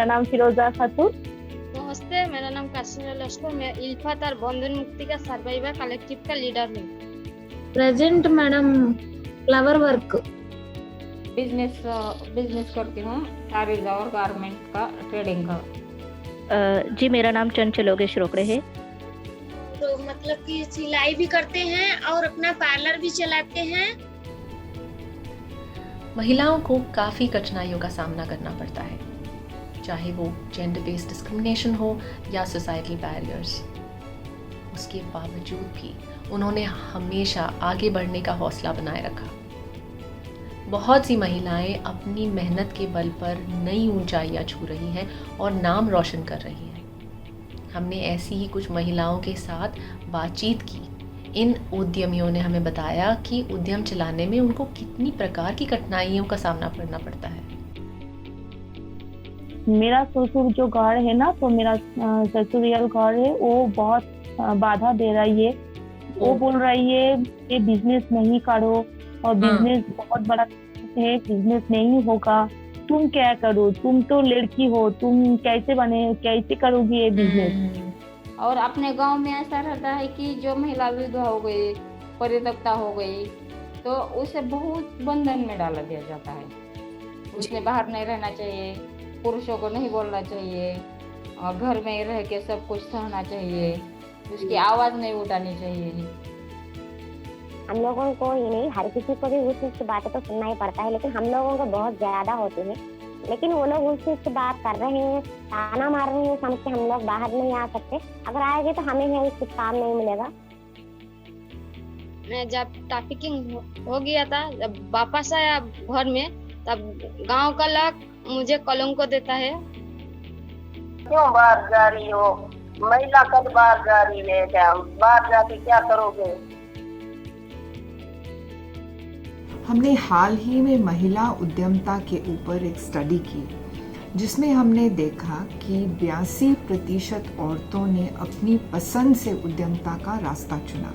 मेरा नाम फिरोजा खातून। नमस्ते, मेरा नाम कासिम लश्कर। मैं इल्फत और बंधन मुक्ति का सर्वाइवर कलेक्टिव का लीडर हूँ। Present madam flower work business करती हूँ, साड़ीज और गारमेंट का ट्रेडिंग का। जी, मेरा नाम चंचल योगेश रोकड़े है। तो मतलब कि सिलाई भी करते हैं और अपना पार्लर भी चलाते हैं। महिलाओं को काफ़ी कठिनाइयों का सामना करना पड़ता है, चाहे वो जेंडर बेस्ड डिस्क्रिमिनेशन हो या सोसाइटल बैरियर्स। उसके बावजूद भी उन्होंने हमेशा आगे बढ़ने का हौसला बनाए रखा। बहुत सी महिलाएं अपनी मेहनत के बल पर नई ऊंचाइयां छू रही हैं और नाम रोशन कर रही हैं। हमने ऐसी ही कुछ महिलाओं के साथ बातचीत की। इन उद्यमियों ने हमें बताया कि उद्यम चलाने में उनको कितनी प्रकार की कठिनाइयों का सामना करना पड़ता है। मेरा ससुर जो घर है ना, तो मेरा ससुरियल घर है, वो बहुत बाधा दे रही है। वो बोल रही है कि बिजनेस नहीं करो और बिजनेस बहुत बड़ा है, बिजनेस नहीं होगा, तुम क्या करो, तुम तो लड़की हो, तुम कैसे करोगी ये बिजनेस। और अपने गांव में ऐसा रहता है कि जो महिला विधवा हो गई, परित्यक्ता हो गई, तो उसे बहुत बंधन में डाला दिया जाता है। उसने बाहर नहीं रहना चाहिए, पुरुषों को नहीं बोलना चाहिए, और घर में ही रह के सब कुछ सहना चाहिए, उसकी आवाज़ नहीं उठानी चाहिए। हम लोगों को ही नहीं, हर किसी को भी उस चीज़ की बातें तो सुनना ही पड़ता है, लेकिन हम लोगों को बहुत ज़्यादा होती है। लेकिन वो लोग उस चीज़ की बात कर रहे हैं, ताना मार रहे हैं, समझ के हम लोग बाहर नहीं आ सकते। अगर आएंगे तो हमें है कुछ काम नहीं मिलेगा। मैं जब ट्रैफिकिंग हो गया था, जब वापस आया घर में, तब गांव का लोग मुझे कलंक को देता है। क्यों बाहर जा रही हो? महिला कब बाहर जा रही है? क्या बाहर जाके क्या करोगे? हमने हाल ही में महिला उद्यमता के ऊपर एक स्टडी की, जिसमें हमने देखा कि 82% औरतों ने अपनी पसंद से उद्यमता का रास्ता चुना।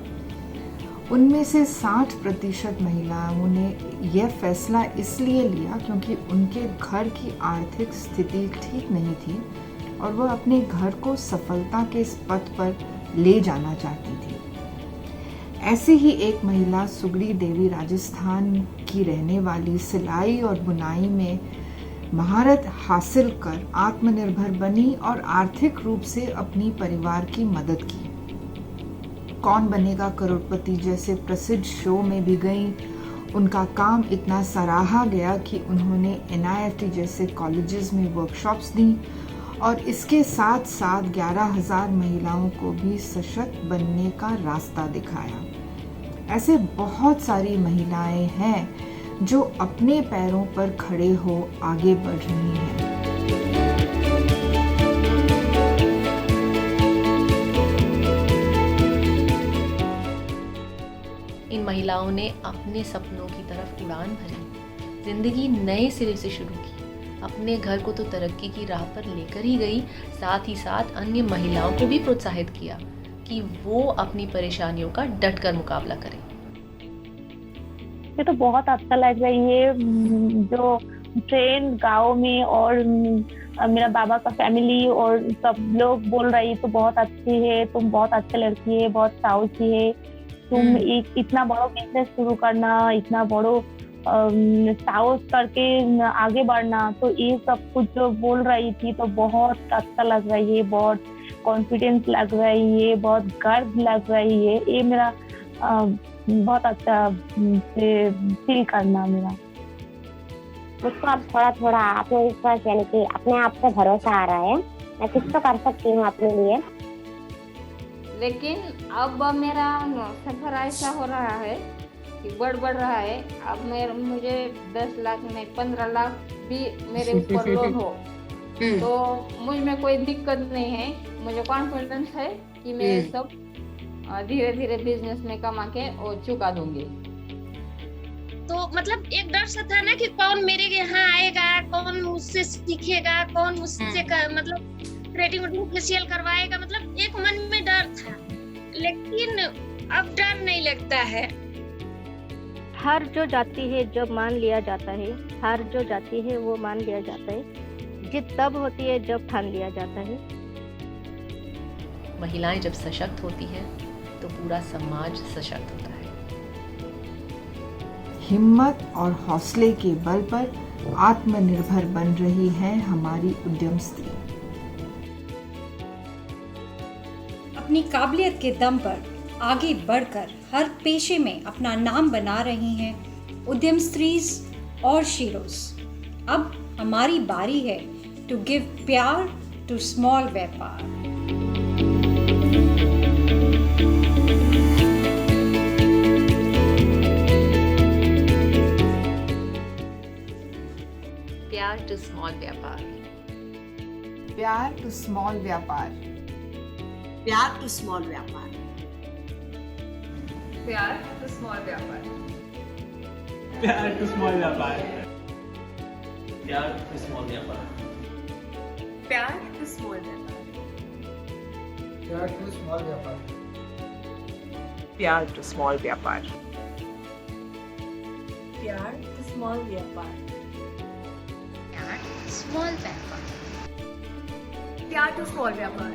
उनमें से 60% महिलाओं ने यह फैसला इसलिए लिया क्योंकि उनके घर की आर्थिक स्थिति ठीक नहीं थी और वह अपने घर को सफलता के इस पथ पर ले जाना चाहती थी। ऐसी ही एक महिला सुगड़ी देवी राजस्थान की रहने वाली सिलाई और बुनाई में महारत हासिल कर आत्मनिर्भर बनी और आर्थिक रूप से अपनी परिवार की मदद की। कौन बनेगा करोड़पति जैसे प्रसिद्ध शो में भी गई। उनका काम इतना सराहा गया कि उन्होंने NIFT जैसे कॉलेजेस में वर्कशॉप्स दी और इसके साथ साथ 11,000 महिलाओं को भी सशक्त बनने का रास्ता दिखाया। ऐसे बहुत सारी महिलाएं हैं जो अपने पैरों पर खड़े हो आगे बढ़ रही हैं। इन महिलाओं ने अपने सपनों की तरफ उड़ान भरी, जिंदगी नए सिरे से शुरू की। अपने घर को तो तरक्की की राह पर लेकर ही गई, साथ ही साथ अन्य महिलाओं को भी प्रोत्साहित किया कि वो अपनी परेशानियों का डटकर मुकाबला करें। ये तो बहुत अच्छा लग रही है। जो ट्रेन गांव में और मेरा बाबा का फैमिली और सब लोग बोल रही तो बहुत अच्छी है, तुम बहुत अच्छी लड़की है, बहुत साहसी है, तुम एक इतना बड़ा बिजनेस शुरू करना, इतना बड़ो साहस करके आगे बढ़ना, तो ये सब कुछ जो बोल रही थी तो बहुत अच्छा लग रही है, बहुत कॉन्फिडेंस लग रही है, बहुत गर्व लग रही है। ये मेरा बहुत अच्छा फील करना मेरा। मुझको अब थोड़ा थोड़ा आत्मविश्वास यानी कि अपने आप पे भरोसा आ रहा है, मैं कुछ तो कर सकती हूँ अपने लिए। लेकिन अब मेरा सफर ऐसा हो रहा है कि बढ़ रहा है। अब मुझे 10 लाख नहीं 15 लाख भी मेरे ऊपर लोन हो तो मुझ में कोई दिक्कत नहीं है। मुझे कॉन्फिडेंस है कि मैं सब धीरे धीरे बिजनेस में कमा के और चुका दूंगी। तो मतलब एक डर सा था ना कि कौन मेरे यहाँ आएगा, कौन मुझसे सीखेगा, कौन मुझसे मतलब क्रिएटिव फेशियल करवाएगा, मतलब एक मन में डर था। लेकिन अब डर नहीं लगता है। हार जो जाती है जब मान लिया जाता है, हार जो जाती है वो मान लिया जाता है। जीत तब होती है जब ठान लिया जाता है। महिलाएं जब सशक्त होती हैं तो पूरा समाज सशक्त होता है। हिम्मत और हौसले के बल पर आत्मनिर्भर बन रही है हमारी उद्यम स्त्री। अपनी काबिलियत के दम पर आगे बढ़कर हर पेशे में अपना नाम बना रही हैं उद्यम स्त्रीज और शीरोज। अब हमारी बारी है टू गिव प्यार टू स्मॉल व्यापार। प्यार टू स्मॉल व्यापार। प्यार टू स्मॉल व्यापार। प्यार टू स्मॉल व्यापार। प्यार टू स्मॉल व्यापार। प्यार टू स्मॉल व्यापार। प्यार टू स्मॉल व्यापार। प्यार टू स्मॉल व्यापार। प्यार टू स्मॉल व्यापार। प्यार टू स्मॉल व्यापार। प्यार टू स्मॉल व्यापार। स्मॉल व्यापार। प्यार टू स्मॉल व्यापार।